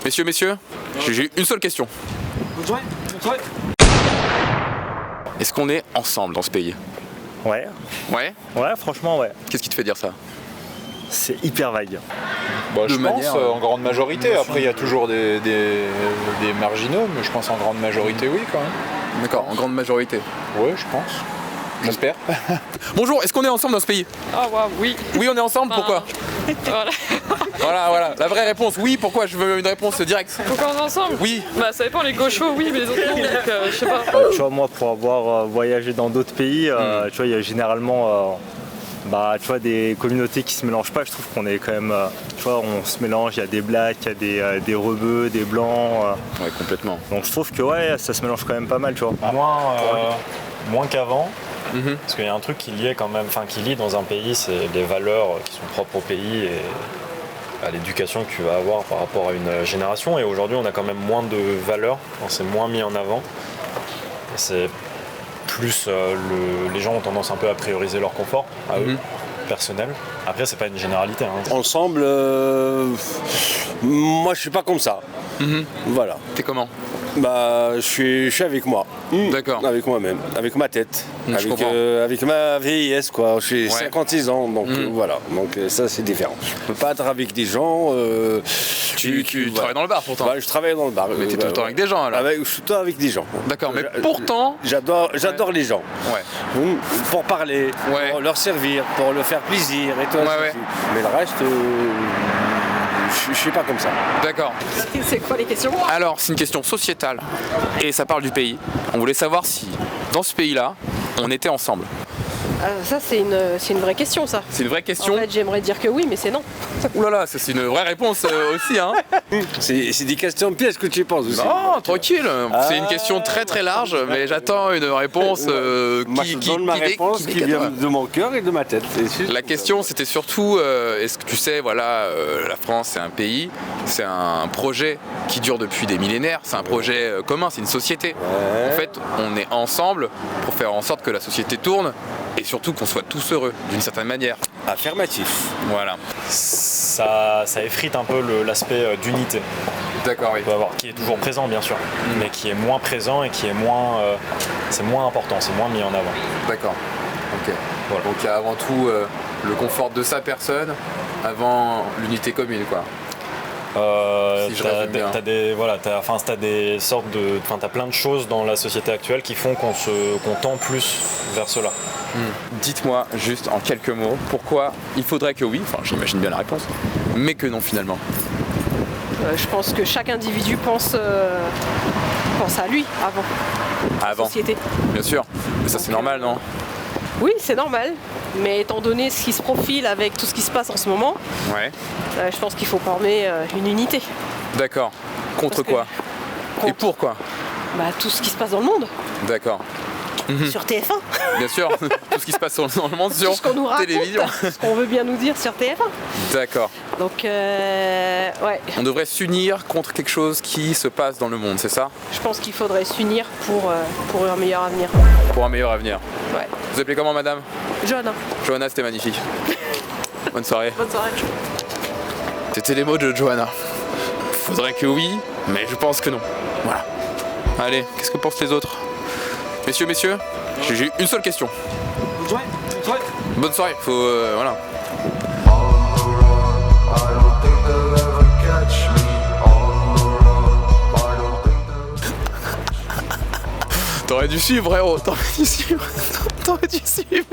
Messieurs, j'ai une seule question. Est-ce qu'on est ensemble dans ce pays? Ouais, Ouais. franchement, ouais. Qu'est-ce qui te fait dire ça? C'est hyper vague. Bah, je pense manière, en grande majorité. Après, il y a toujours des marginaux, mais je pense en grande majorité, oui, quand même. D'accord, en grande majorité. Oui, je pense. J'espère. Bonjour, est-ce qu'on est ensemble dans ce pays? Ah ouais, oui. Oui, on est ensemble, pourquoi? Voilà. Voilà, la vraie réponse, oui, pourquoi? Je veux une réponse directe. Pourquoi on est ensemble? Oui. Bah ça dépend, les gauchos, oui, mais les autres non, donc je sais pas. Tu vois, moi, pour avoir voyagé dans d'autres pays, tu vois, il y a généralement tu vois, des communautés qui se mélangent pas. Je trouve qu'on est quand même, tu vois, on se mélange, il y a des blacks, il y a des rebeux, des blancs. Ouais, complètement. Donc je trouve que ouais, ça se mélange quand même pas mal, tu vois. Moins qu'avant, parce qu'il y a un truc qui lie quand même, qui lie dans un pays, c'est les valeurs qui sont propres au pays et à l'éducation que tu vas avoir par rapport à une génération. Et aujourd'hui, on a quand même moins de valeurs, c'est moins mis en avant. Et c'est plus les gens ont tendance un peu à prioriser leur confort à eux, personnel. Après, c'est pas une généralité. Ensemble, moi je suis pas comme ça. Voilà. T'es comment? Bah, je suis avec moi. D'accord. Avec moi-même, avec ma tête, Je comprends. avec ma vieillesse, quoi. J'ai Ouais. 56 ans, donc voilà. Donc ça, c'est différent. Je peux pas être avec des gens. Tu voilà. travailles dans le bar pourtant. Bah, je travaille dans le bar. Mais t'es tout le temps avec des gens alors. Je suis tout le temps avec des gens. D'accord, mais pourtant. J'adore les gens. Ouais. Pour parler, Ouais. pour leur servir, pour leur faire plaisir et tout. Ouais, ainsi de ouais. suite. Mais le reste, je suis pas comme ça. D'accord. C'est quoi les questions? Alors, c'est une question sociétale et ça parle du pays. On voulait savoir si, dans ce pays-là, on était ensemble. Ça, c'est une vraie question, ça. C'est une vraie question. En fait, j'aimerais dire que oui, mais c'est non. Ouh là là, ça c'est une vraie réponse aussi, hein. C'est des questions pièges que tu penses aussi. Non, tranquille. C'est une question très très large, mais j'attends une réponse Moi, je donne ma réponse qui vient de mon cœur et de ma tête. La question c'était surtout, est-ce que tu sais, voilà, la France c'est un pays, c'est un projet qui dure depuis des millénaires, c'est un projet commun, c'est une société. En fait, on est ensemble pour faire en sorte que la société tourne et surtout qu'on soit tous heureux d'une certaine manière. Affirmatif. Voilà. Ça effrite un peu l'aspect d'unité D'accord, oui. qu'on peut avoir, qui est toujours présent bien sûr, mais qui est moins présent et qui est moins, c'est moins important, c'est moins mis en avant. D'accord. Ok. Voilà. Donc il y a avant tout le confort de sa personne avant l'unité commune, quoi. Si je résume bien. T'as plein de choses dans la société actuelle qui font qu'on tend plus vers cela. Dites-moi juste en quelques mots pourquoi il faudrait que oui, enfin j'imagine bien la réponse, mais que non finalement. Je pense que chaque individu pense à lui avant. Avant, Société. bien sûr. Mais ça c'est normal, non? Oui, c'est normal. Mais étant donné ce qui se profile avec tout ce qui se passe en ce moment, Ouais. je pense qu'il faut former une unité. D'accord. Contre Parce que- quoi? Et Contre- pourquoi? Tout ce qui se passe dans le monde, D'accord. sur TF1. Bien sûr, tout ce qui se passe dans le monde sur Tout ce qu'on nous raconte, télévision. ce qu'on veut bien nous dire sur TF1. D'accord. Donc, ouais, On devrait s'unir contre quelque chose qui se passe dans le monde, c'est ça? je pense qu'il faudrait s'unir pour un meilleur avenir. Pour un meilleur avenir. Ouais. Vous appelez comment, madame? John, Johanna, c'était magnifique. Bonne soirée. bonne soirée. C'était les mots de Johanna. Faudrait que oui, mais je pense que non. Voilà. Allez, qu'est-ce que pensent les autres? Messieurs, j'ai une seule question. Bonne soirée. Faut voilà. T'aurais dû suivre, frérot. T'aurais dû suivre.